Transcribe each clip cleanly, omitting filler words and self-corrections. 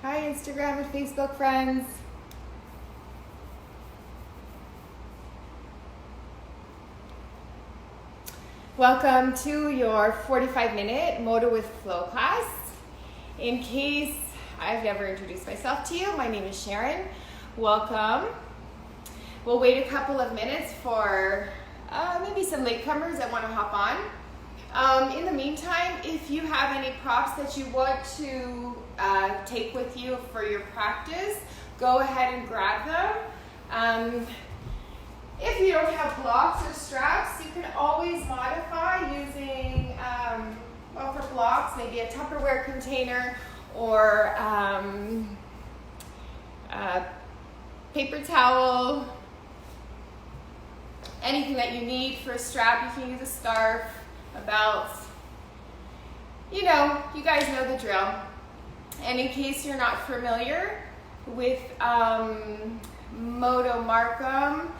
Hi, Instagram and Facebook friends. Welcome to your 45-minute Moto with Flow class. In case I've never introduced myself to you, my name is Sharon. Welcome. We'll wait a couple of minutes for maybe some latecomers that want to hop on. In the meantime, if you have any props that you want to take with you for your practice, go ahead and grab them. If you don't have blocks or straps, you can always modify using, for blocks, maybe a Tupperware container or a paper towel, anything that you need for a strap. You can use a scarf, a belt. You guys know the drill. And in case you're not familiar with Moto Markham,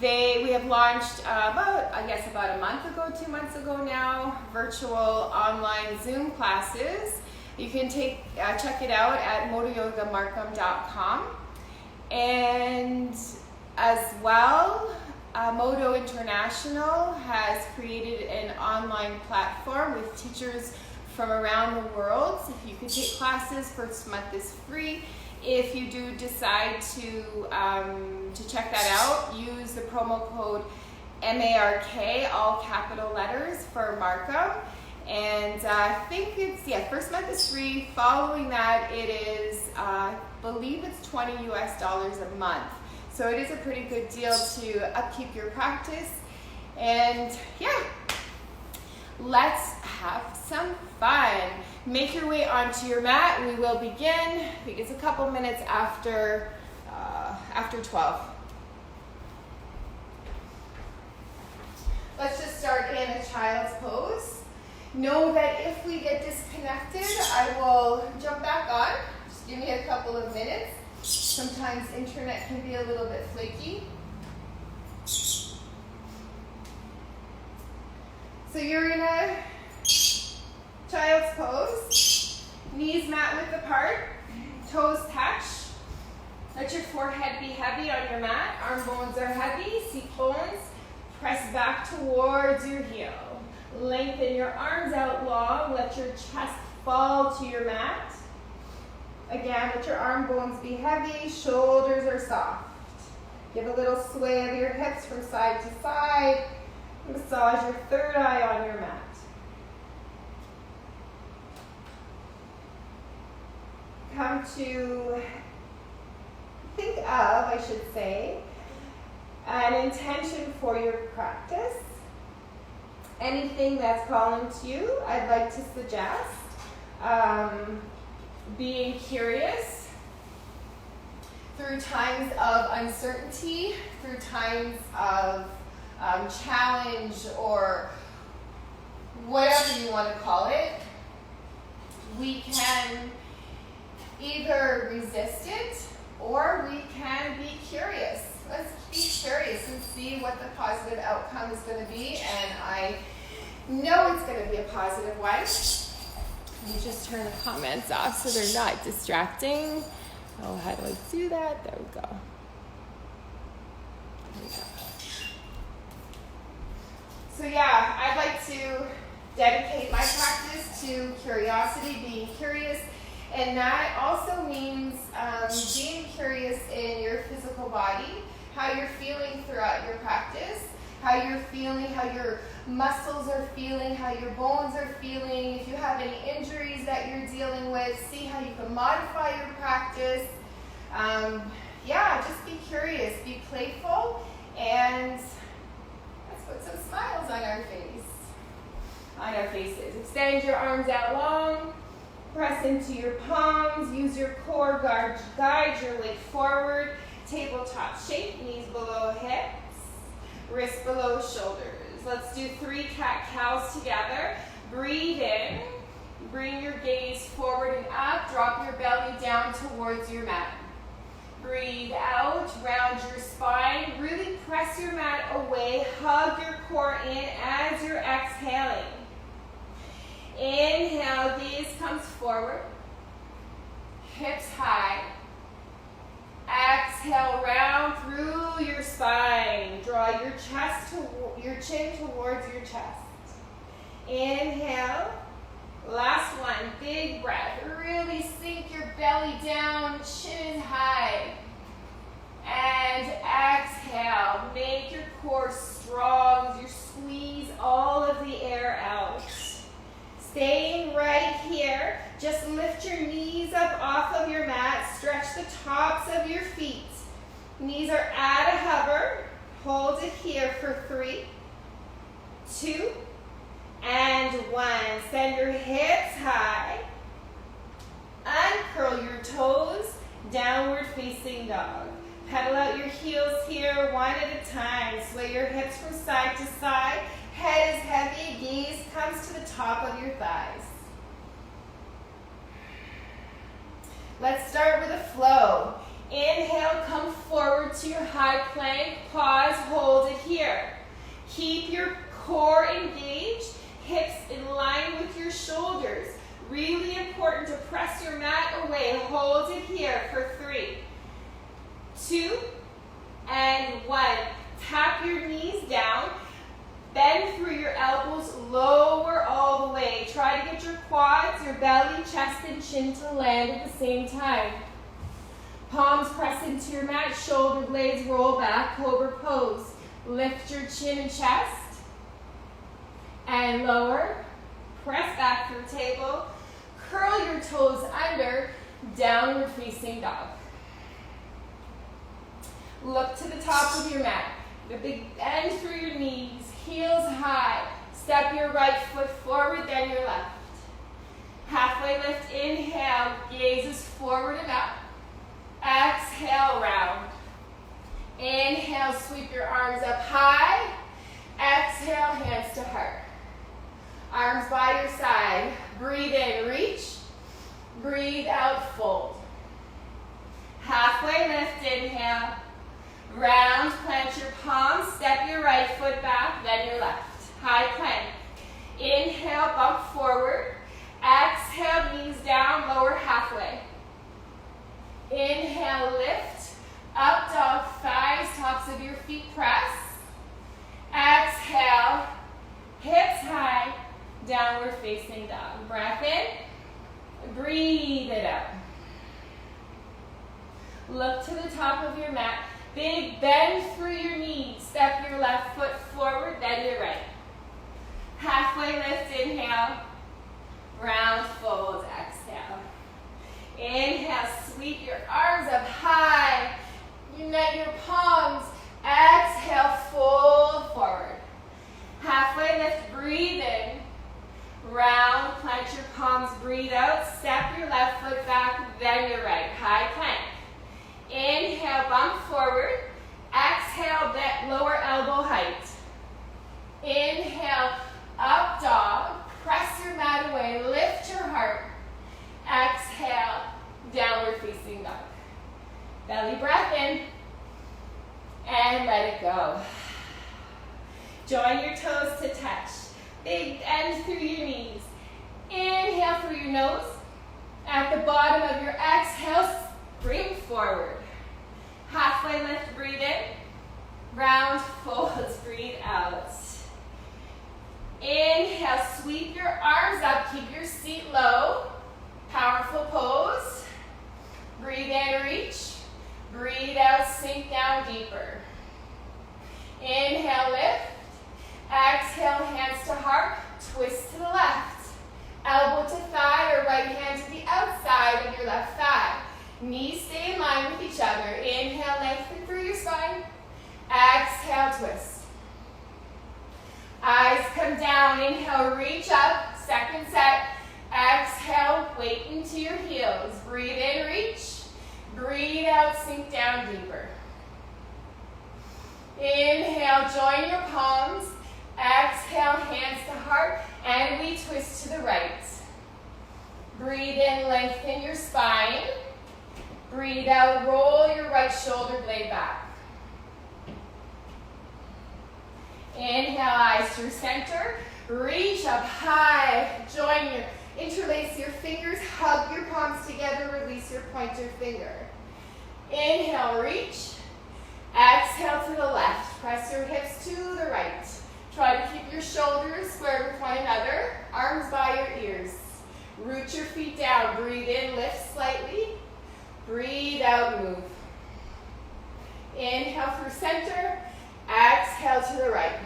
we have launched about a month ago, 2 months ago now, virtual online Zoom classes. You can check it out at motoyogamarkham.com. And as well, Moto International has created an online platform with teachers from around the world. So if you can take classes, first month is free. If you do decide to check that out, use the promo code MARK, all capital letters, for Markham. And I think first month is free. Following that, it is, I believe it's $20 a month. So it is a pretty good deal to upkeep your practice. And yeah, let's have some fun. Make your way onto your mat. We will begin. I think it's a couple minutes after 12. Let's just start in a child's pose. Know that if we get disconnected, I will jump back on. Just give me a couple of minutes. Sometimes internet can be a little bit flaky. So you're in a child's pose. Knees mat width apart. Toes touch. Let your forehead be heavy on your mat. Arm bones are heavy. Seat bones. Press back towards your heel. Lengthen your arms out long. Let your chest fall to your mat. Again, let your arm bones be heavy. Shoulders are soft. Give a little sway of your hips from side to side. Massage your third eye on your mat. Come to think of, an intention for your practice. Anything that's calling to you, I'd like to suggest being curious through times of uncertainty, through times of challenge, or whatever you want to call it. We can either resist it or we can be curious. Let's be curious and see what the positive outcome is going to be, and I know it's going to be a positive one. Let me just turn the comments off so they're not distracting. Oh, how do I do that? There we go. There we go. So yeah, I'd like to dedicate my practice to curiosity, being curious. And that also means being curious in your physical body, how you're feeling throughout your practice, how you're feeling, how your muscles are feeling, how your bones are feeling. If you have any injuries that you're dealing with, see how you can modify your practice. Just be curious, be playful, and let's put some smiles on our faces. Extend your arms out long. Press into your palms. Use your core, guide your leg forward. Tabletop shape, knees below hips, wrists below shoulders. Let's do 3 cat-cows together. Breathe in. Bring your gaze forward and up. Drop your belly down towards your mat. Breathe out. Round your spine. Really press your mat away. Hug your core in as you're exhaling. Inhale, gaze comes forward. chin towards your chest. Inhale. Last one, big breath. Really sink your belly down, chin is high. And exhale, make your core strong. You squeeze all of the air out. Staying right here, just lift your knees up off of your mat. Stretch the tops of your feet. Knees are at a hover. Hold it here for 3, 2, and 1. Send your hips high. Uncurl your toes. Downward facing dog. Pedal out your heels here one at a time. Sway your hips from side to side. Head is heavy. Gaze comes to the top of your thighs. Let's start with a flow. Inhale, come forward to your high plank. Pause, hold it here. Keep your core engaged. Hips in line with your shoulders. Really important to press your mat away. Hold it here for 3, 2, and 1. Tap your knees down. Bend through your elbows. Lower all the way. Try to get your quads, your belly, chest, and chin to land at the same time. Palms press into your mat. Shoulder blades roll back. Cobra pose. Lift your chin and chest. And lower. Press back through table. Curl your toes under. Downward facing dog. Look to the top of your mat. A big bend through your knees. Heels high. Step your right foot forward, then your left. Halfway lift. Inhale. Gazes forward and up. Exhale, round. Inhale, sweep your arms up high. Exhale, hands to heart. Arms by your side. Breathe in, reach. Breathe out, fold. Halfway lift, inhale. Round, plant your palms. Step your right foot back, then your left. High plank. Inhale, bump forward. Exhale, knees down, lower halfway. Inhale, lift. Up dog, thighs, tops of your feet press. Exhale, hips high, downward facing dog. Breath in, breathe it out. Look to the top of your mat. Big bend through your knees. Step your left foot forward, then your right. Halfway lift, inhale. Round, fold, exhale. Inhale, sweep your arms up high. Unite your palms. Exhale, fold forward. Halfway lift, breathe in. Round, plant your palms, breathe out. Step your left foot back, then your right. High plank. Inhale, bump forward. Exhale, bend, lower elbow height. Inhale, up dog. Press your mat away. Lift your heart. Exhale, downward facing dog. Belly breath in. And let it go. Join your toes to touch. Big bend through your knees. Inhale through your nose. At the bottom of your exhale, spring forward. Halfway lift, breathe in. Round, folds, breathe out. Inhale, sweep your arms up. Keep your seat low. Powerful pose. Breathe in, reach. Breathe out, sink down deeper. Inhale, lift. Exhale, hands to heart. Twist to the left. Elbow to thigh or right hand to the outside of your left thigh. Knees stay in line with each other. Inhale, lengthen through your spine. Exhale, twist. Eyes come down. Inhale, reach up. Second set. Exhale, weight into your heels. Breathe in, reach. Breathe out, sink down deeper. Inhale, join your palms. Exhale, hands to heart, and we twist to the right. Breathe in, lengthen your spine. Breathe out, roll your right shoulder blade back. Inhale, eyes through center. Reach up high. Join your, interlace your fingers, hug your palms together, release your pointer finger. Inhale, reach. Exhale to the left. Press your hips to the right. Try to keep your shoulders square with one another, arms by your ears. Root your feet down. Breathe in, lift slightly. Breathe out, move. Inhale through center. Exhale to the right.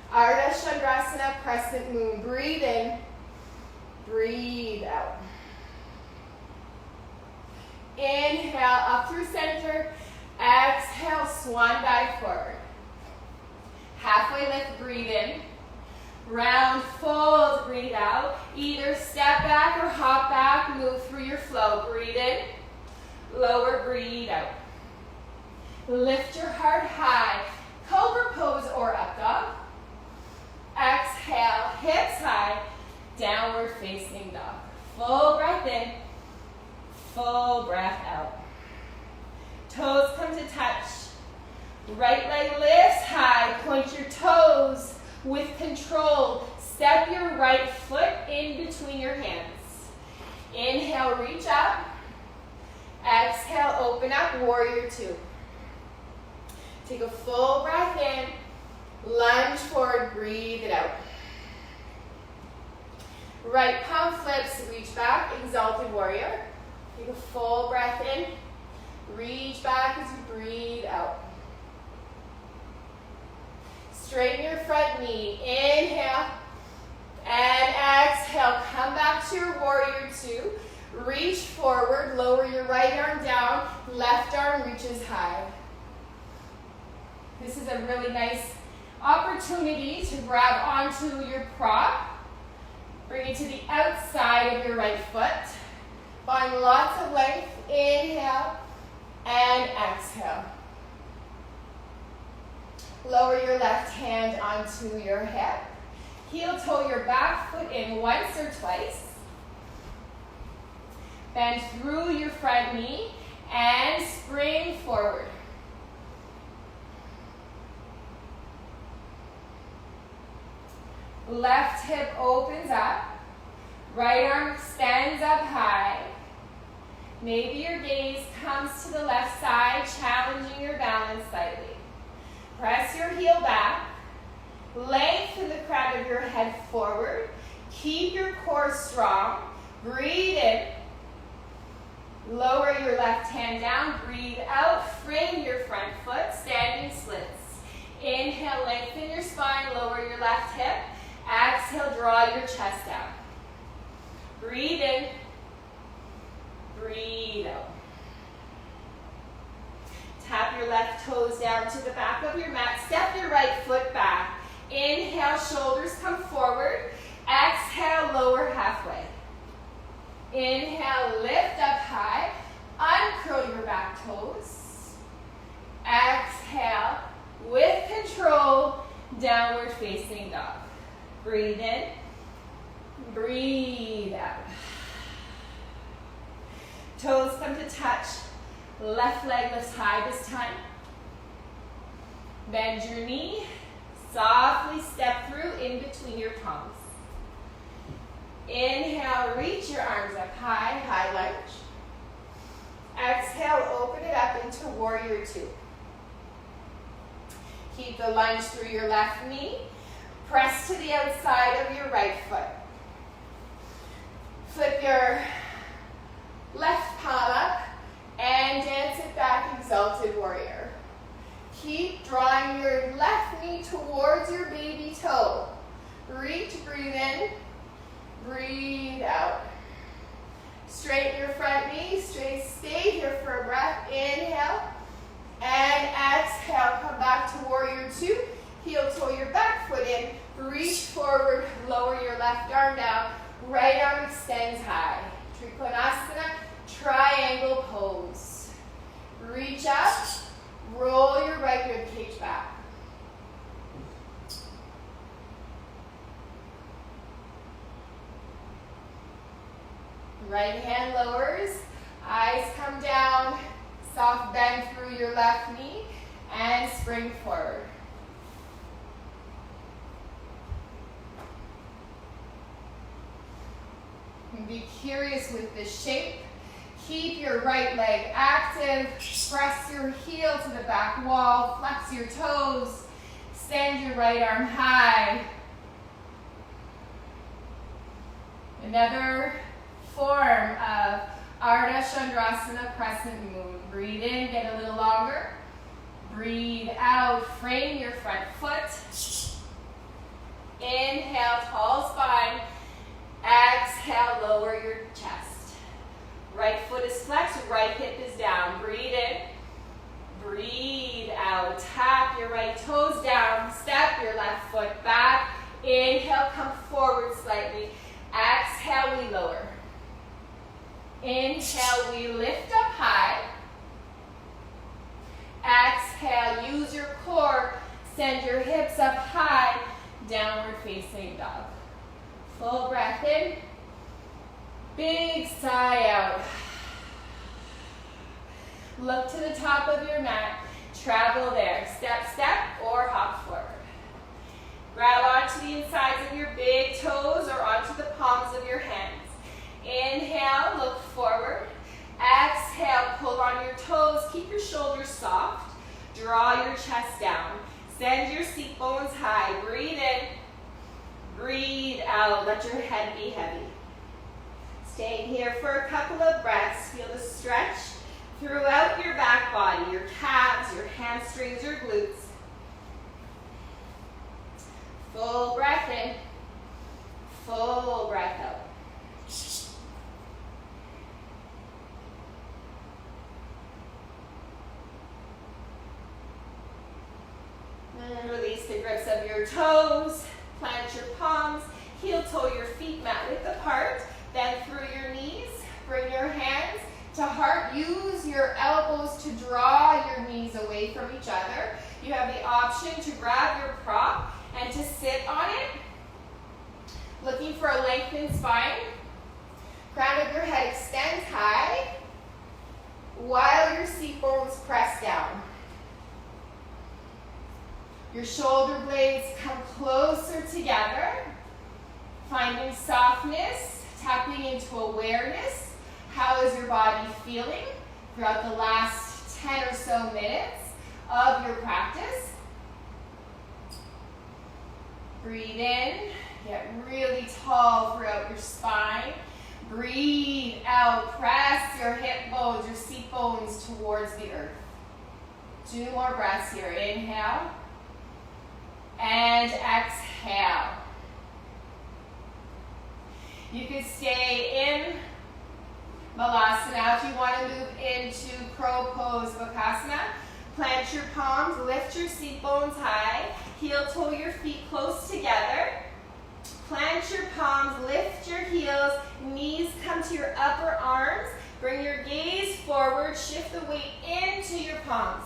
Ardha Chandrasana, crescent moon. Breathe in. Breathe out. Inhale up through center. Exhale, swan dive forward. Halfway lift, breathe in. Round, fold, breathe out. Either step back or hop back, move through your flow. Breathe in, lower, breathe out. Lift your heart high, cobra pose or up dog. Exhale, hips high, downward facing dog. Full breath in, full breath out. Toes come to touch. Right leg lifts high, point your toes with control. Step your right foot in between your hands. Inhale, reach up. Exhale, open up, warrior two. Take a full breath in, lunge forward, breathe it out. Right palm flips, reach back, exalted warrior. Take a full breath in, reach back as you breathe out. Straighten your front knee, inhale, and exhale. Come back to your warrior two. Reach forward, lower your right arm down, left arm reaches high. This is a really nice opportunity to grab onto your prop. Bring it to the outside of your right foot. Find lots of length, inhale, and exhale. Lower your left hand onto your hip. Heel toe your back foot in once or twice. Bend through your front knee and spring forward. Left hip opens up. Right arm extends up high. Maybe your gaze comes to the left side, challenging your balance slightly. Press your heel back. Lengthen the crown of your head forward. Keep your core strong. Breathe in. Lower your left hand down. Breathe out. Frame your front foot. Standing splits. Inhale, lengthen your spine. Lower your left hip. Exhale, draw your chest down. Breathe in. Breathe out. Tap your left toes down to the back of your mat. Step your right foot back. Inhale, shoulders come forward. Exhale, lower halfway. Inhale, lift up high. Uncurl your back toes. Exhale, with control, downward facing dog. Breathe in. Breathe out. Toes come to touch. Left leg lifts high this time. Bend your knee. Softly step through in between your palms. Inhale, reach your arms up high, high lunge. Exhale, open it up into warrior two. Keep the lunge through your left knee. Press to the outside of your right foot. Flip your left palm up and dance it back, exalted warrior. Keep drawing your left knee towards your baby toe. Reach, breathe in, breathe out. Straighten your front knee, stay here for a breath. Inhale and exhale. Come back to warrior two. Heel toe your back foot in. Reach forward, lower your left arm down. Right arm extends high. Trikonasana, triangle pose. Reach up, roll your right rib cage back. Right hand lowers, eyes come down, soft bend through your left knee, and spring forward. And be curious with this shape. Keep your right leg active. Press your heel to the back wall. Flex your toes. Extend your right arm high. Another form of Ardha Chandrasana crescent moon. Breathe in, get a little longer. Breathe out, frame your front foot. Inhale, tall spine. Exhale, lower your chest. Right foot is flexed, right hip is down. Breathe in. Breathe out. Tap your right toes down. Step your left foot back. Inhale, come forward slightly. Exhale, we lower. Inhale, we lift up high. Exhale, use your core. Send your hips up high. Downward facing dog. Full breath in. Big sigh out. Look to the top of your mat. Travel there. Step, step, or hop forward. Grab onto the insides of your big toes or onto the palms of your hands. Inhale, look forward. Exhale, pull on your toes. Keep your shoulders soft. Draw your chest down. Send your seat bones high. Breathe in. Breathe out. Let your head be heavy. Staying here for a couple of breaths. Feel the stretch throughout your back body, your calves, your hamstrings, your glutes. Full breath in. Full breath out. And release the grips of your toes. Plant your palms. Heel toe your feet mat width apart. Then through your knees. Bring your hands to heart. Use your elbows to draw your knees away from each other. You have the option to grab your prop and to sit on it. Looking for a lengthened spine. Crown of your head extends high while your seat bones press down. Your shoulder blades come closer together. Finding softness, tapping into awareness. How is your body feeling throughout the last 10 or so minutes of your practice? Breathe in, get really tall throughout your spine. Breathe out, press your hip bones, your seat bones towards the earth. 2 more breaths here. Inhale and exhale. You could stay in Malasana. If you want to move into crow pose, Bakasana, plant your palms, lift your seat bones high, heel toe your feet close together. Plant your palms, lift your heels, knees come to your upper arms. Bring your gaze forward, shift the weight into your palms.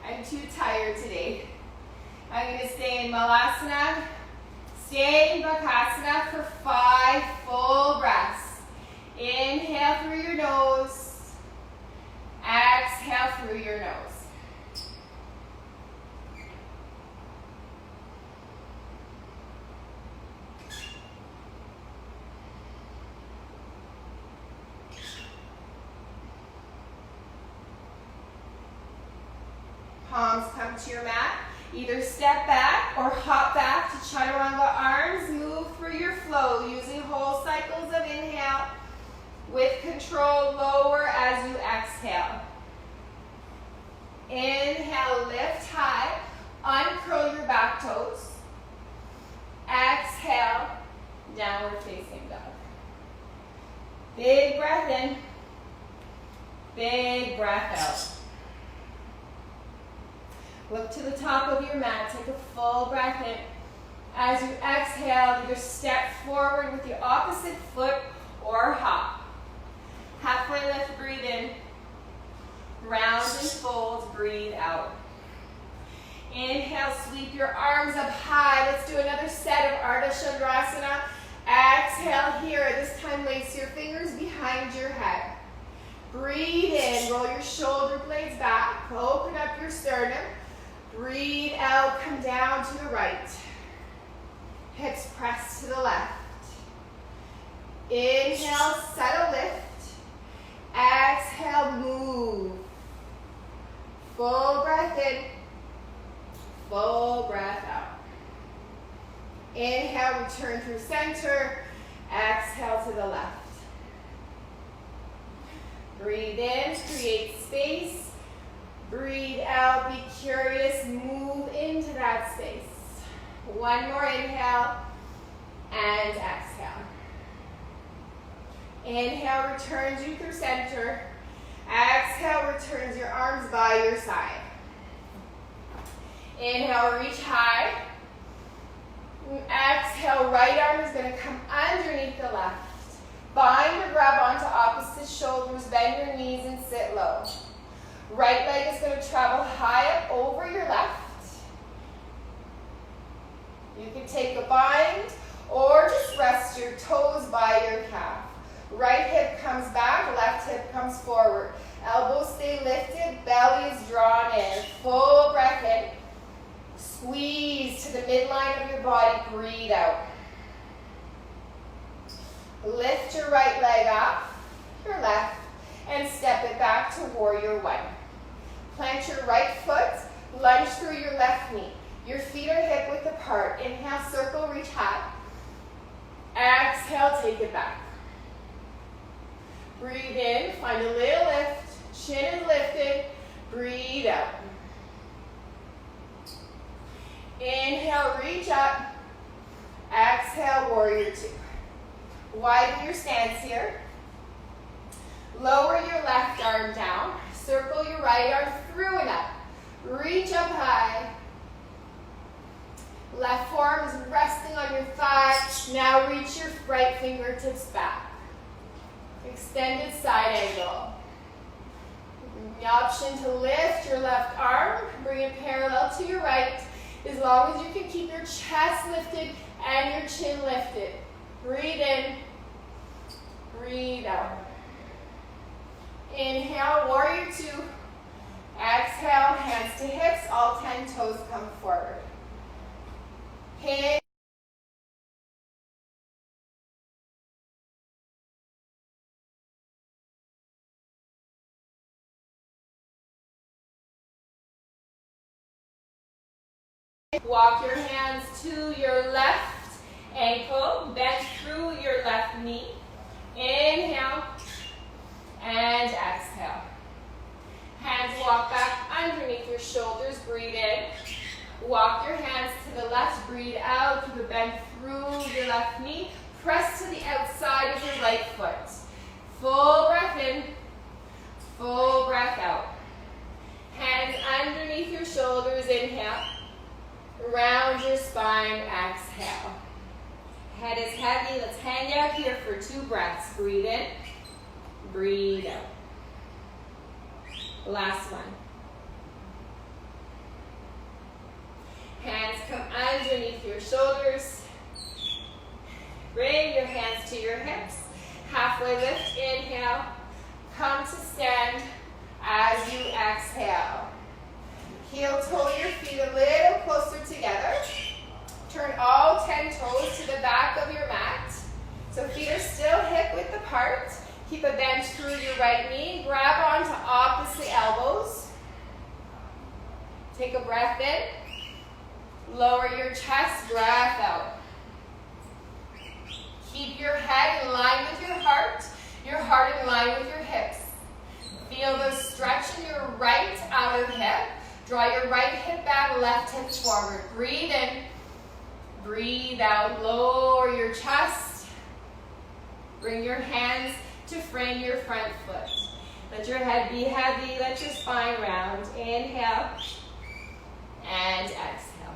I'm too tired today. I'm going to stay in Malasana. Stay in Bakasana for 5 full breaths. Inhale through your nose. Exhale through your nose. Palms come to your mat. Either step back or hop back to chaturanga arms. Move through your flow using whole cycles of inhale. With control, lower as you exhale. Inhale, lift high. Uncurl your back toes. Exhale, downward facing dog. Big breath in. Big breath out. Look to the top of your mat. Take a full breath in. As you exhale, either step forward with your opposite foot or hop. Halfway lift, breathe in. Round and fold, breathe out. Inhale, sweep your arms up high. Let's do another set of Ardha Chandrasana. Exhale here. This time, lace your fingers behind your head. Breathe in. Roll your shoulder blades back. Open up your sternum. Breathe out, come down to the right. Hips press to the left. Inhale, settle, lift. Exhale, move. Full breath in. Full breath out. Inhale, return through center. Exhale to the left. Breathe in, create space. Breathe out, be curious, move into that space. One more inhale and exhale. Inhale, returns you through center. Exhale, returns your arms by your side. Inhale, reach high. Exhale, right arm is going to come underneath the left. Bind or grab onto opposite shoulders, bend your knees and sit low. Right leg is going to travel high up over your left. You can take a bind or just rest your toes by your calf. Right hip comes back, left hip comes forward. Elbows stay lifted, belly is drawn in. Full breath in. Squeeze to the midline of your body, breathe out. Lift your right leg up, your left, and step it back to warrior one. Plant your right foot, lunge through your left knee. Your feet are hip width apart. Inhale, circle, reach high. Exhale, take it back. Breathe in, find a little lift, chin is lifted, breathe out. Inhale, reach up. Exhale, warrior two. Widen your stance here. Lower your left arm down. Circle your right arm through and up. Reach up high. Left forearm is resting on your thigh. Now reach your right fingertips back. Extended side angle. The option to lift your left arm. Bring it parallel to your right. As long as you can keep your chest lifted and your chin lifted. Breathe in. Breathe out. Inhale, warrior two. Exhale, hands to hips, all 10 toes come forward. Hands. Walk your hands to your left ankle, bend through your left knee. Inhale and exhale. Hands walk back underneath your shoulders, breathe in. Walk your hands to the left, breathe out, keep a bend through your left knee. Press to the outside of your right foot. Full breath in, full breath out. Hands underneath your shoulders, inhale. Round your spine, exhale. Head is heavy, let's hang out here for 2 breaths. Breathe in, breathe out. Last one. Hands come underneath your shoulders. Bring your hands to your hips. Halfway lift, inhale. Come to stand as you exhale. Heel toe your feet a little closer together. Turn all 10 toes to the back of your mat. So feet are still hip width apart. Keep a bend through your right knee. Grab onto opposite elbows. Take a breath in. Lower your chest, breath out. Keep your head in line with your heart in line with your hips. Feel the stretch in your right outer hip. Draw your right hip back, left hip forward. Breathe in, breathe out. Lower your chest. Bring your hands to frame your front foot. Let your head be heavy, let your spine round. Inhale and exhale.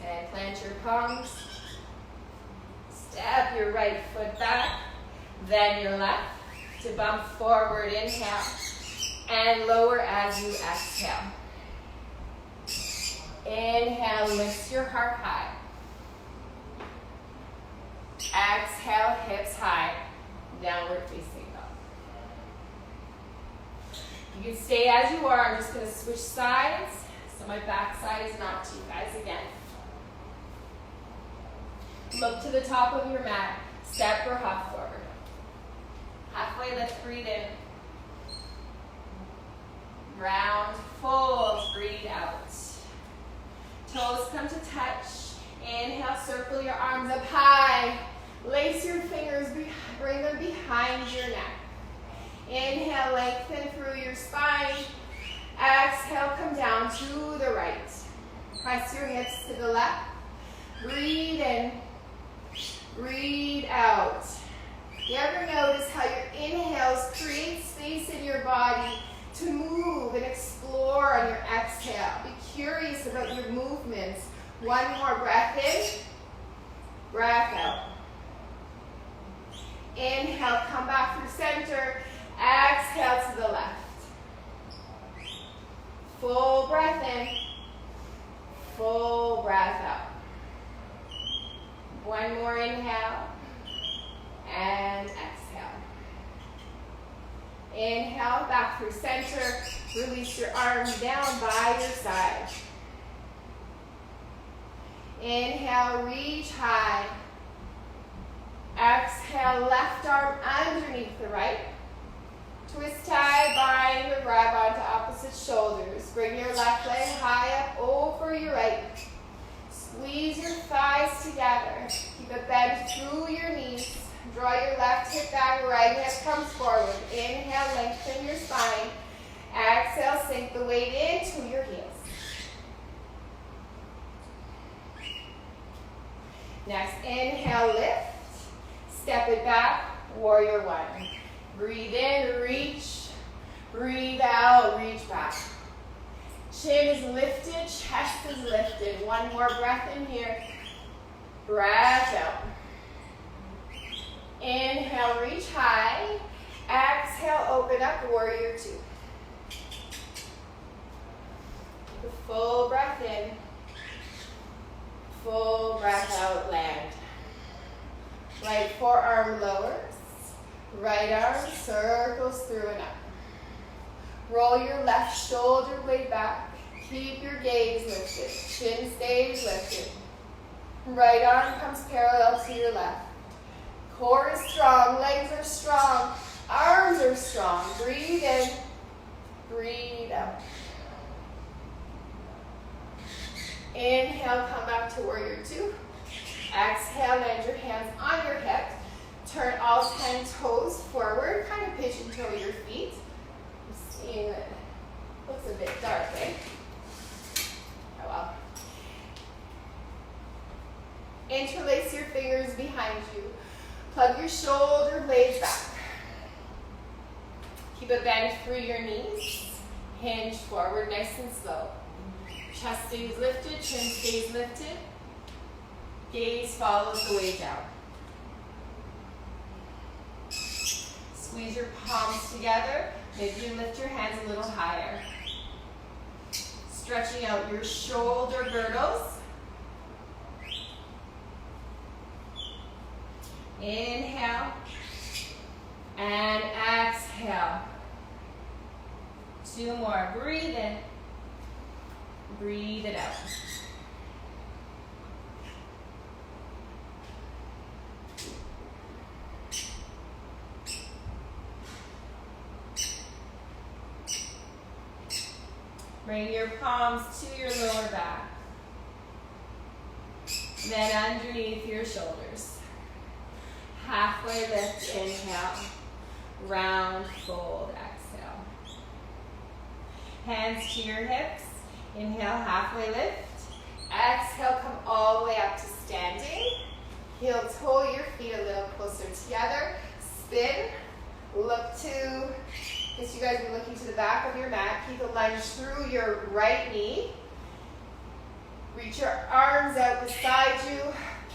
And plant your palms. Step your right foot back, then your left to bump forward. Inhale and lower as you exhale. Inhale, lift your heart high. Exhale, hips high, downward facing dog. You can stay as you are. I'm just going to switch sides, so my back side is not to you guys again. Look to the top of your mat, step or hop forward. Halfway lift, breathe in. Round, fold, breathe out. Toes come to touch. Inhale, circle your arms up high. Lace your fingers, bring them behind your neck. Inhale, lengthen through your spine. Exhale, come down to the right. Press your hips to the left. Breathe in, breathe out. You ever notice how your inhales create space in your body to move and explore on your exhale? Be curious about your movements. One more breath in, breath out. Inhale, come back through center. Exhale to the left. Full breath in, full breath out. One more inhale, and exhale. Inhale, back through center. Release your arms down by your side. Inhale, reach high. Exhale, left arm underneath the right. Twist tie, bind, or grab onto opposite shoulders. Bring your left leg high up over your right. Squeeze your thighs together. Keep it bent through your knees. Draw your left hip back, right hip comes forward. Inhale, lengthen your spine. Exhale, sink the weight into your heels. Next, inhale, lift. Step it back, warrior one. Breathe in, reach. Breathe out, reach back. Chin is lifted, chest is lifted. One more breath in here. Breath out. Inhale, reach high. Exhale, open up, warrior two. Take a full breath in. Full breath out, land. Right forearm lowers. Right arm circles through and up. Roll your left shoulder blade back. Keep your gaze lifted. Chin stays lifted. Right arm comes parallel to your left. Core is strong, legs are strong, arms are strong. Breathe in, breathe out. Inhale, come back to warrior two. Exhale, land your hands on your hips. Turn all 10 toes forward, kind of pigeon toe your feet. I'm seeing it looks a bit dark, eh? Oh well. Interlace your fingers behind you. Plug your shoulder blades back. Keep it bent through your knees. Hinge forward nice and slow. Chest stays lifted, chin stays lifted. Gaze follows the way down. Squeeze your palms together. Maybe you lift your hands a little higher. Stretching out your shoulder girdles. Inhale and exhale. Two more. Breathe in. Breathe it out. Bring your palms to your lower back. Then underneath your shoulders. Halfway lift, inhale. Round, fold, exhale. Hands to your hips. Inhale, halfway lift. Exhale, come all the way up to standing. Heel toe your feet a little closer together. Spin. Look to, I guess you guys are looking to the back of your mat. Keep the lunge through your right knee. Reach your arms out beside you.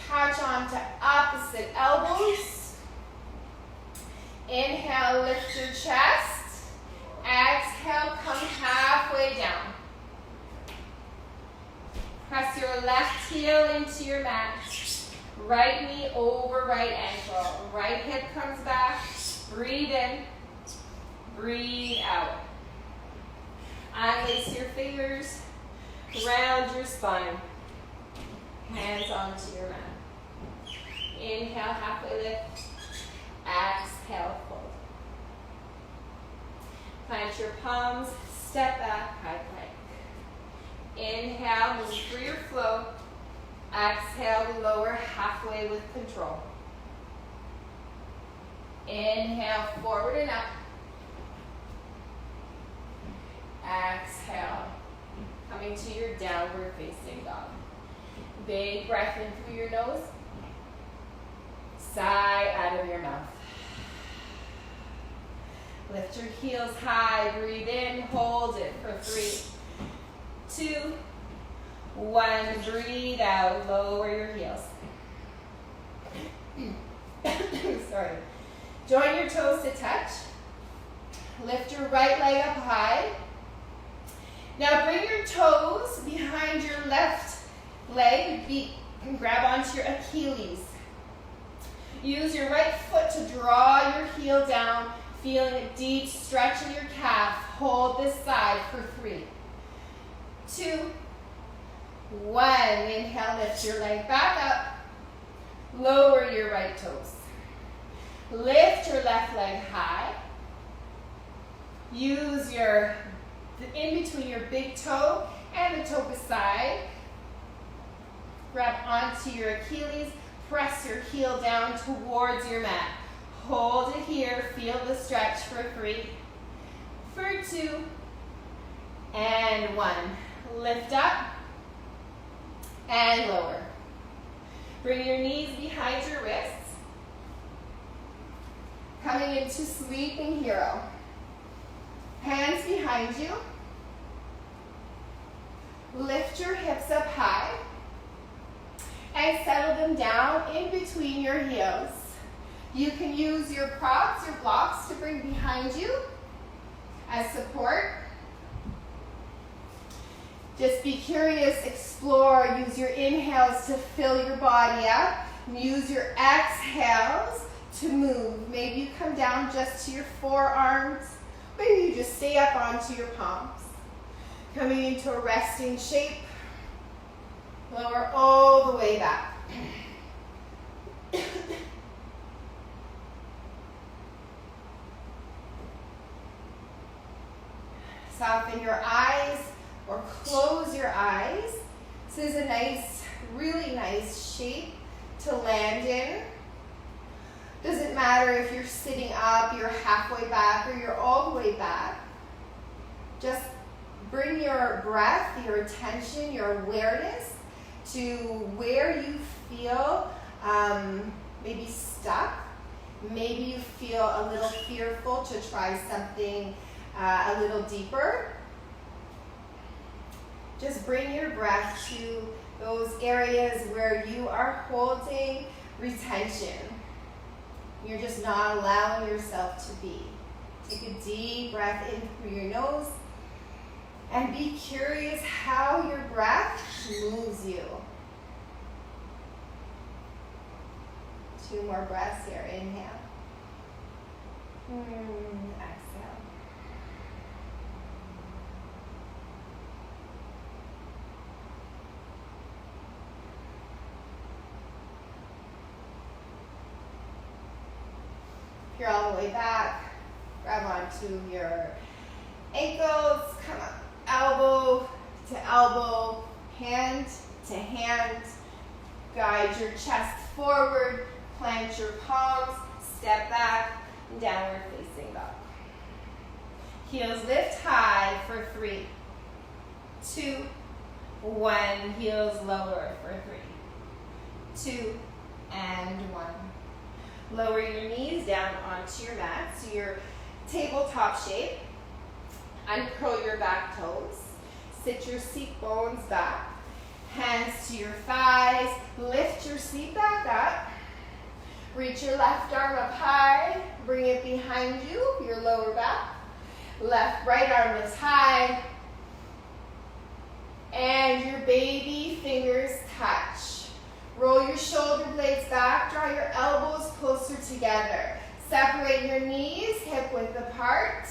Catch on to opposite elbows. Inhale, lift your chest. Exhale, come halfway down. Press your left heel into your mat. Right knee over right ankle. Right hip comes back. Breathe in. Breathe out. Unlace your fingers. Round your spine. Hands onto your mat. Inhale, halfway lift. Exhale, fold. Plant your palms, step back, high plank. Inhale, move through your flow. Exhale, lower halfway with control. Inhale, forward and up. Exhale, coming to your downward facing dog. Big breath in through your nose. Sigh out of your mouth. Lift your heels high, breathe in, hold it for 3, 2, 1. Breathe out, lower your heels. Sorry. Join your toes to touch. Lift your right leg up high. Now bring your toes behind your left leg and grab onto your Achilles. Use your right foot to draw your heel down, feeling a deep stretch in your calf. Hold this side for 3, 2, 1. Inhale, lift your leg back up. Lower your right toes. Lift your left leg high. Use your in between your big toe and the toe beside. Grab onto your Achilles. Press your heel down towards your mat. Hold it here. Feel the stretch for 3, for 2, and 1. Lift up and lower. Bring your knees behind your wrists. Coming into sleeping hero. Hands behind you. Lift your hips up high. And settle them down in between your heels. You can use your props, your blocks to bring behind you as support. Just be curious, explore, use your inhales to fill your body up. And use your exhales to move. Maybe you come down just to your forearms. Maybe you just stay up onto your palms. Coming into a resting shape. Lower all the way back. Soften your eyes or close your eyes. This is a nice, really nice shape to land in. Doesn't matter if you're sitting up, you're halfway back, or you're all the way back. Just bring your breath, your attention, your awareness to where you feel maybe stuck. Maybe you feel a little fearful to try something a little deeper. Just bring your breath to those areas where you are holding retention. You're just not allowing yourself to be. Take a deep breath in through your nose and be curious how your breath moves you. 2 more breaths here. Inhale. Exhale. If you're all the way back, grab onto your ankles, come up, elbow to elbow, hand to hand. Guide your chest forward, plant your palms, step back, downward facing dog. Heels lift high for 3, 2, 1. Heels lower for 3, 2, and 1. Lower your knees down onto your mat, so your tabletop shape. Uncurl your back toes. Sit your seat bones back. Hands to your thighs. Lift your seat back up. Reach your left arm up high. Bring it behind you, your lower back. Right arm lifts high. And your baby fingers touch. Roll your shoulder blades back. Draw your elbows closer together. Separate your knees, hip width apart.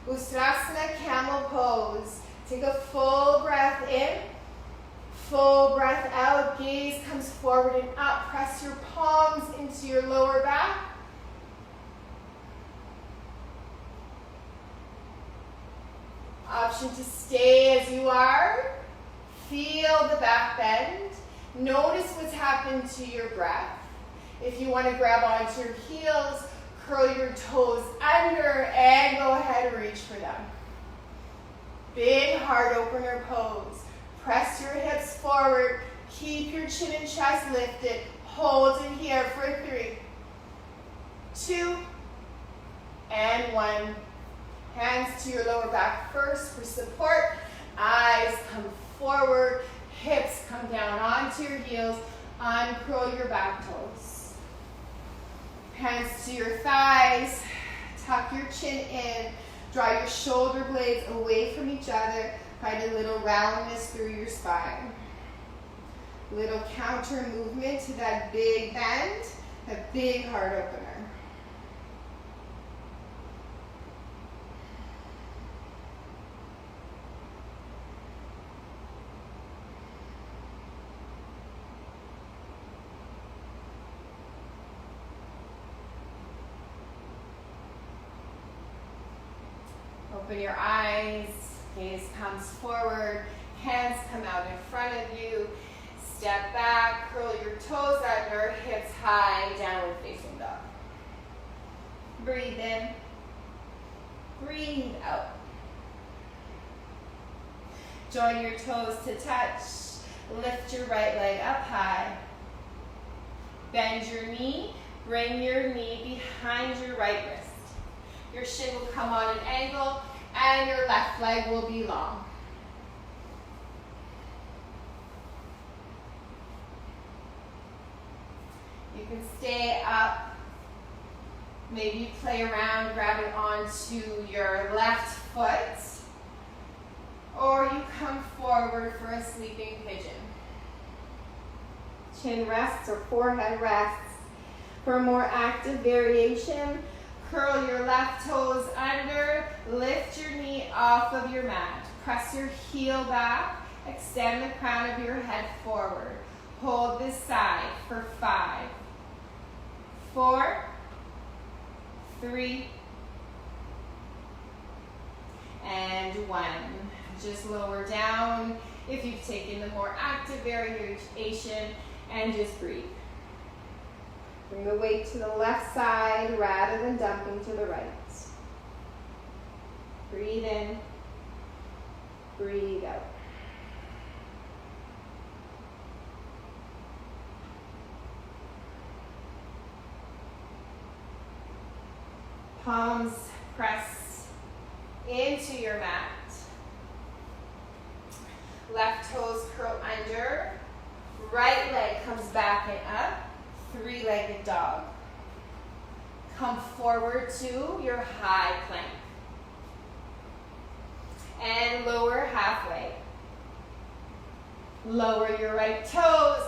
Ustrasana, camel pose. Take a full breath in. Full breath out. Gaze comes forward and up. Press your palms into your lower back. option to stay as you are. Feel the back bend. Notice what's happened to your breath. If you want to grab onto your heels, curl your toes under and go ahead and reach for them. Big heart opener pose. Press your hips forward. Keep your chin and chest lifted. Hold in here for 3, 2, and 1. Hands to your lower back first for support. Eyes come forward. Hips come down onto your heels. Uncurl your back toes. Hands to your thighs. Tuck your chin in. Draw your shoulder blades away from each other. Find a little roundness through your spine. Little counter movement to that big bend, that big heart opener. Open your eyes, gaze comes forward, hands come out in front of you. Step back, curl your toes under, hips high, downward facing dog. Breathe in, breathe out. Join your toes to touch. Lift your right leg up high. Bend your knee, bring your knee behind your right wrist. Your shin will come on an angle and your left leg will be long. You can stay up. Maybe you play around grabbing onto your left foot. Or you come forward for a sleeping pigeon. Chin rests or forehead rests. For a more active variation, curl your left toes under. Lift your knee off of your mat. Press your heel back. Extend the crown of your head forward. Hold this side for 5, 4, 3, and 1. Just lower down if you've taken the more active variation and just breathe. Bring the weight to the left side rather than dumping to the right. Breathe in, breathe out. Palms press into your mat. Left toes curl under. Right leg comes back and up. 3-legged dog. Come forward to your high plank. And lower halfway. Lower your right toes.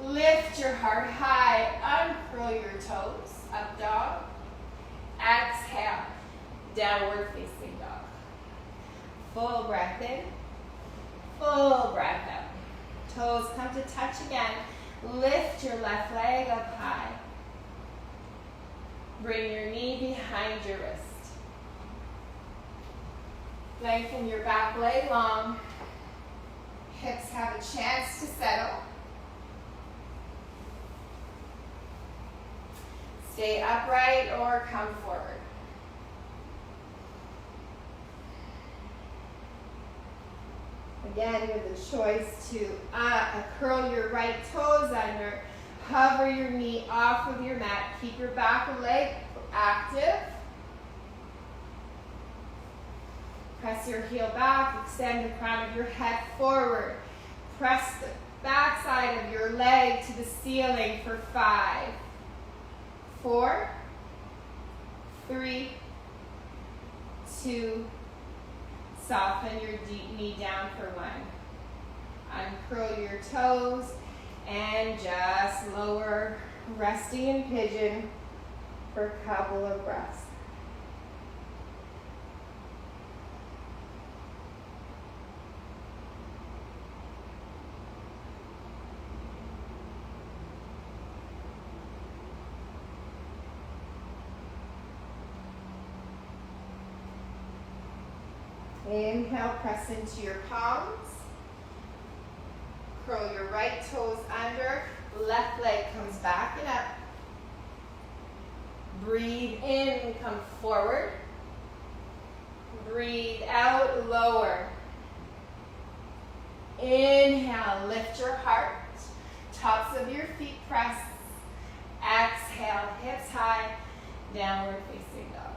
Lift your heart high. Uncurl your toes. Up dog. Exhale. Downward facing dog. Full breath in. Full breath out. Toes come to touch again. Lift your left leg up high. Bring your knee behind your wrist. Lengthen your back leg long. Hips have a chance to settle. Stay upright or come forward. Again, you have the choice to curl your right toes under, hover your knee off of your mat, keep your back leg active. Press your heel back, extend the crown of your head forward. Press the back side of your leg to the ceiling for 5, 4, 3, 2, soften your deep knee down for 1. Uncurl your toes and just lower, resting in pigeon for a couple of breaths. Inhale, press into your palms. Curl your right toes under. Left leg comes back and up. Breathe in, come forward. Breathe out, lower. Inhale, lift your heart. Tops of your feet press. Exhale, hips high. Downward facing dog.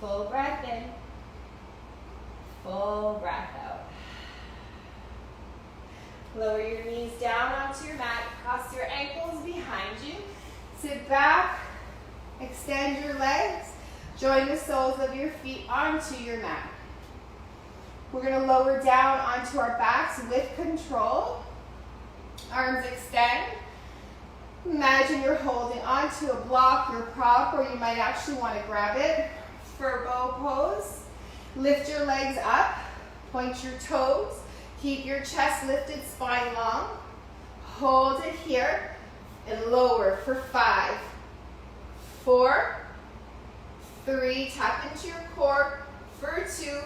Full breath in. Full breath out. Lower your knees down onto your mat. Cross your ankles behind you. Sit back. Extend your legs. Join the soles of your feet onto your mat. We're going to lower down onto our backs with control. Arms extend. Imagine you're holding onto a block or prop, or you might actually want to grab it for bow pose. Lift your legs up. Point your toes. Keep your chest lifted, spine long. Hold it here and lower for 5, 4, 3. Tap into your core for 2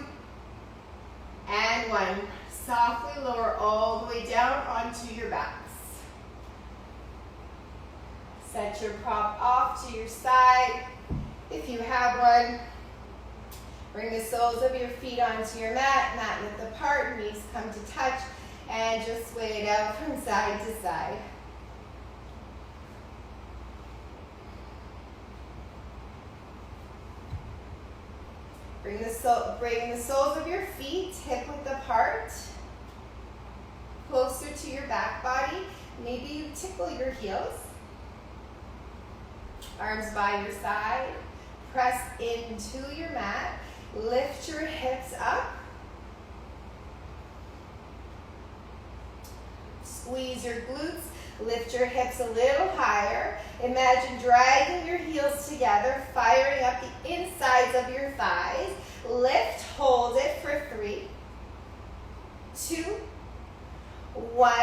and 1. Softly lower all the way down onto your backs. Set your prop off to your side if you have one. Bring the soles of your feet onto your mat, mat width apart, knees come to touch, and just sway it out from side to side. Bring the soles of your feet hip width apart, closer to your back body. Maybe you tickle your heels. Arms by your side. Press into your mat. Lift your hips up. Squeeze your glutes. Lift your hips a little higher. Imagine dragging your heels together, firing up the insides of your thighs. Lift, hold it for 3, 2, 1.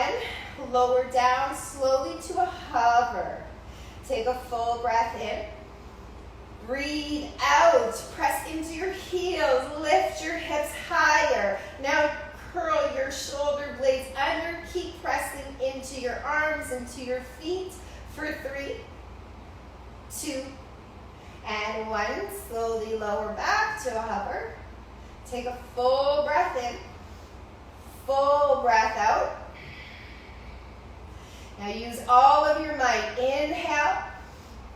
Lower down slowly to a hover. Take a full breath in. Breathe out. Press into your heels. Lift your hips higher. Now curl your shoulder blades under. Keep pressing into your arms, into your feet for 3, 2, and 1. Slowly lower back to a hover. Take a full breath in. Full breath out. Now use all of your might. Inhale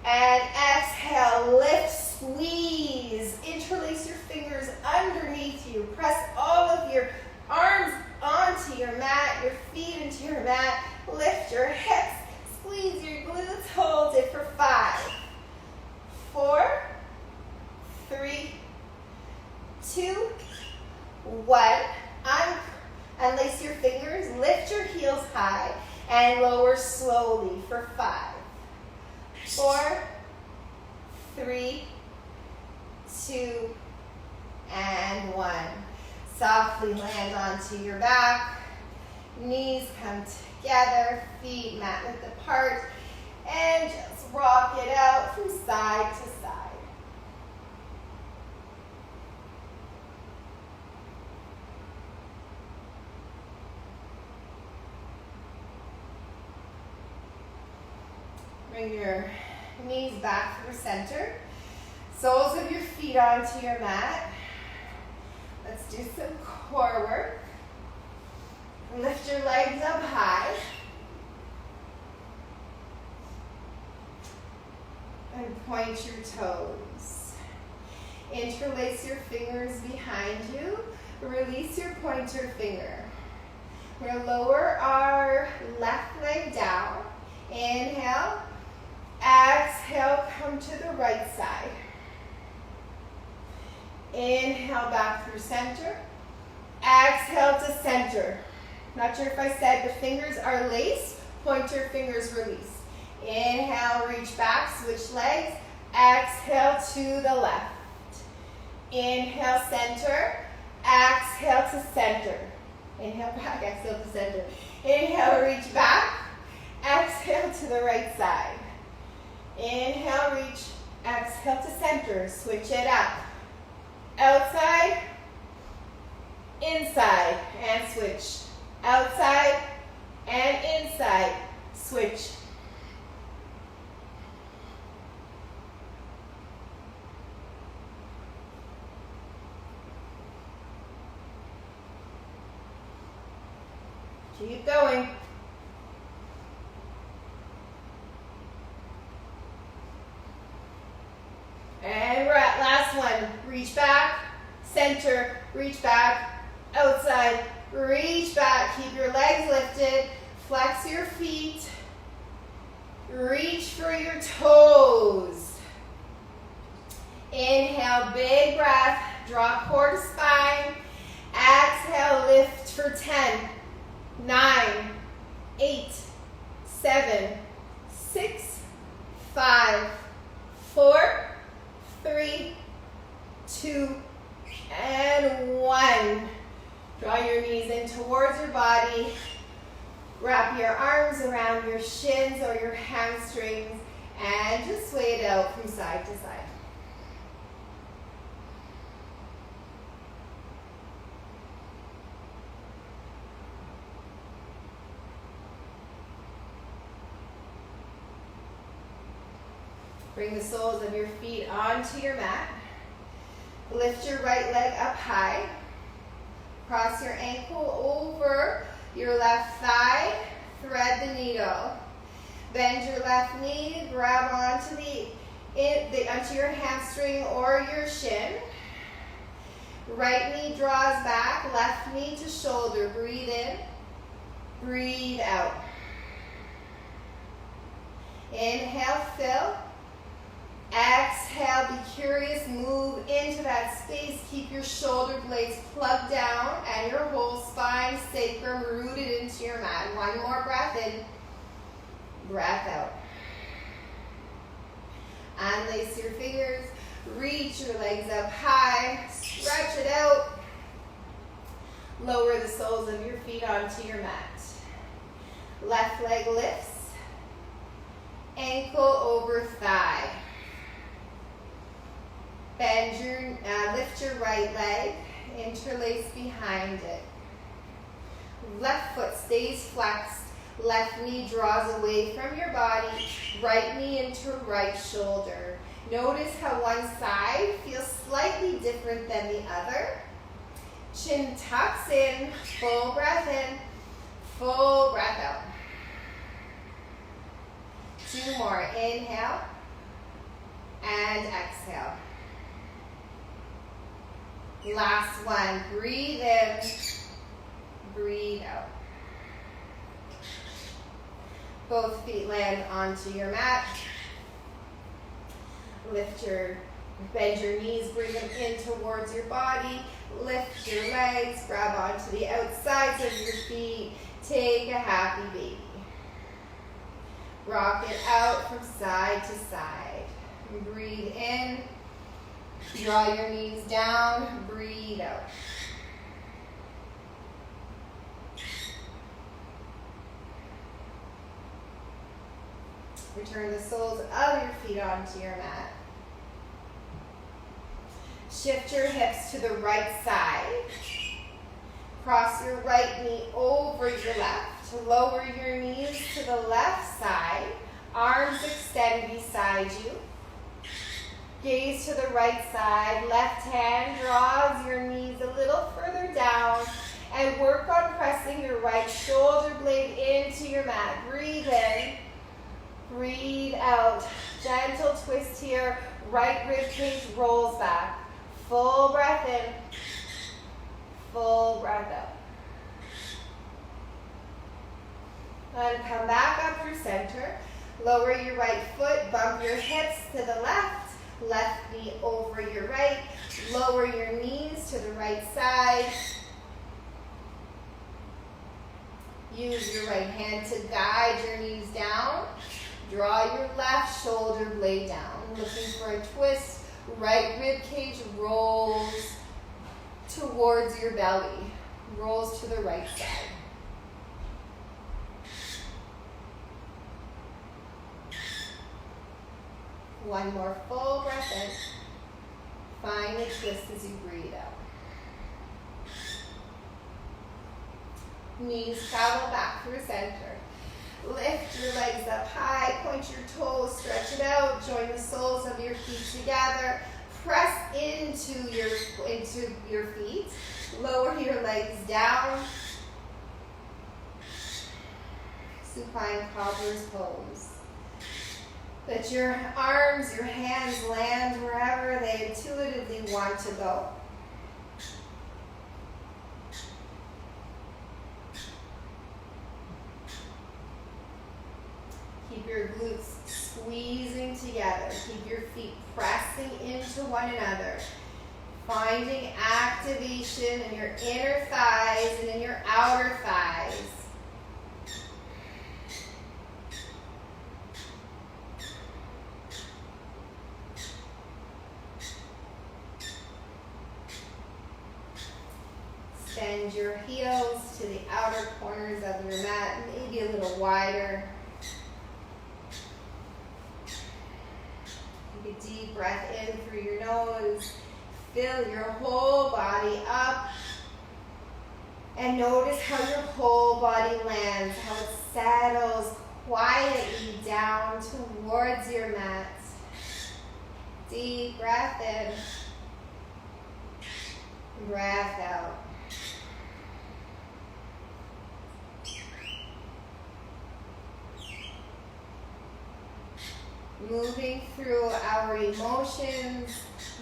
and exhale. Lift, squeeze. Interlace your fingers underneath you. Press all of your arms onto your mat, your feet into your mat. Lift your hips. Squeeze your glutes. Hold it for 5, 4, 3, 2, 1. Unlace your fingers. Lift your heels high and lower slowly for 5, 4, 3, 2, and 1. Softly land onto your back. Knees come together. Feet mat width apart. And just rock it out from side to side. Bring your knees back through center. Soles of your feet onto your mat. Let's do some core work. Lift your legs up high. And point your toes. Interlace your fingers behind you. Release your pointer finger. We're going to lower our left leg down. Inhale. Exhale, come to the right side. Inhale back through center. Exhale to center. Not sure if I said the fingers are laced. Pointer fingers release. Inhale, reach back, switch legs. Exhale to the left. Inhale, center. Exhale to center. Inhale back, exhale to center. Inhale, reach back. Exhale to the right side. Inhale, reach. Exhale to center. Switch it up. Outside. inside and switch. Outside and inside, switch. Keep going. And we're at last one. Reach back, center, reach back, outside, reach back. Keep your legs lifted, flex your feet, reach for your toes. Inhale, big breath, draw core to spine. Exhale, lift for 10, 9, 8, 7, 6, 5, 4, 3, 2, and 1. Draw your knees in towards your body. Wrap your arms around your shins or your hamstrings and just sway it out from side to side. Bring the soles of your feet onto your mat. Lift your right leg up high. Cross your ankle over your left thigh. Thread the needle. Bend your left knee. Grab onto onto your hamstring or your shin. Right knee draws back. Left knee to shoulder. Breathe in. Breathe out. Inhale, fill. Exhale, be curious, move into that space. Keep your shoulder blades plugged down and your whole spine, sacrum rooted into your mat. One more breath in, breath out. Unlace your fingers, reach your legs up high, stretch it out. Lower the soles of your feet onto your mat. Left leg lifts, ankle over thigh. Lift your right leg, interlace behind it. Left foot stays flexed, left knee draws away from your body, right knee into right shoulder. Notice how one side feels slightly different than the other. Chin tucks in, full breath in, full breath out. 2 more, inhale and exhale. Last one, breathe in, breathe out. Both feet land onto your mat. Bend your knees, bring them in towards your body. Lift your legs, grab onto the outsides of your feet. Take a happy baby. Rock it out from side to side. Breathe in. Draw your knees down, breathe out. Return the soles of your feet onto your mat. Shift your hips to the right side. Cross your right knee over your left. Lower your knees to the left side. Arms extend beside you. Gaze to the right side. Left hand draws your knees a little further down and work on pressing your right shoulder blade into your mat. Breathe in. Breathe out. Gentle twist here. Right rib cage rolls back. Full breath in. Full breath out. And come back up through center. Lower your right foot. Bump your hips to the left. Left knee over your right. Lower your knees to the right side. Use your right hand to guide your knees down. Draw your left shoulder blade down. Looking for a twist. Right rib cage rolls towards your belly. Rolls to the right side. One more full breath in. Find the twist as you breathe out. Knees travel back through center. Lift your legs up high, point your toes, stretch it out, join the soles of your feet together. Press into your feet. Lower your legs down. Supine cobbler's pose. Let your arms, your hands land wherever they intuitively want to go. Keep your glutes squeezing together. Keep your feet pressing into one another. Finding activation in your inner thighs and in your outer thighs. Extend your heels to the outer corners of your mat, maybe a little wider. Take a deep breath in through your nose. Fill your whole body up. And notice how your whole body lands, how it settles quietly down towards your mat. Deep breath in. Breath out. Moving through our emotions,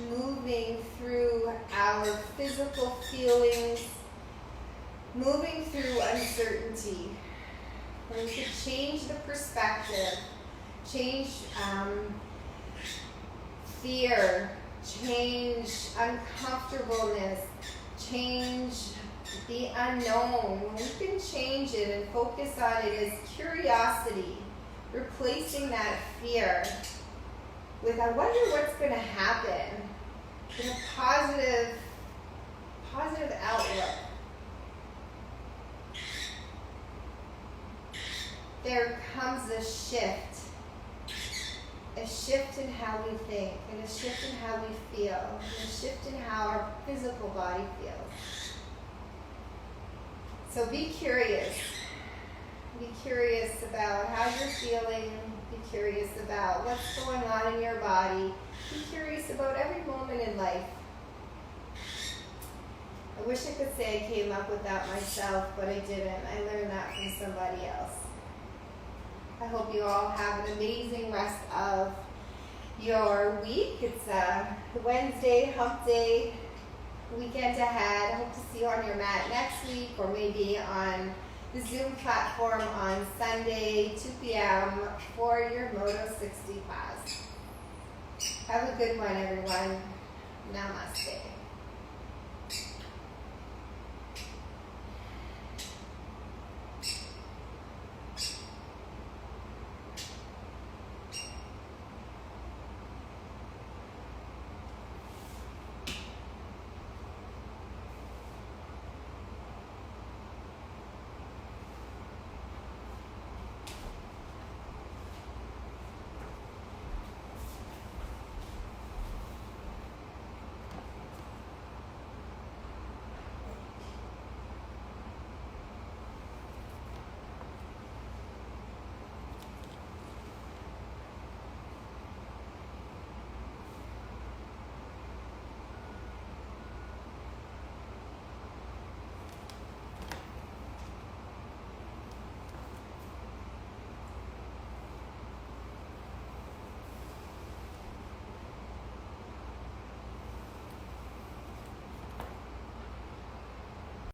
moving through our physical feelings, moving through uncertainty. We could change the perspective, change fear, change uncomfortableness, change the unknown. When we can change it and focus on it as curiosity, replacing that fear with, I wonder what's going to happen, in a positive outlook. There comes a shift in how we think, and a shift in how we feel, and a shift in how our physical body feels. So be curious. Be curious about how you're feeling. Be curious about what's going on in your body. Be curious about every moment in life. I wish I could say I came up with that myself, but I didn't. I learned that from somebody else. I hope you all have an amazing rest of your week. It's Wednesday, hump day, weekend ahead. I hope to see you on your mat next week, or maybe on the Zoom platform on Sunday, 2 p.m. for your Moto 60 class. Have a good one, everyone. Namaste.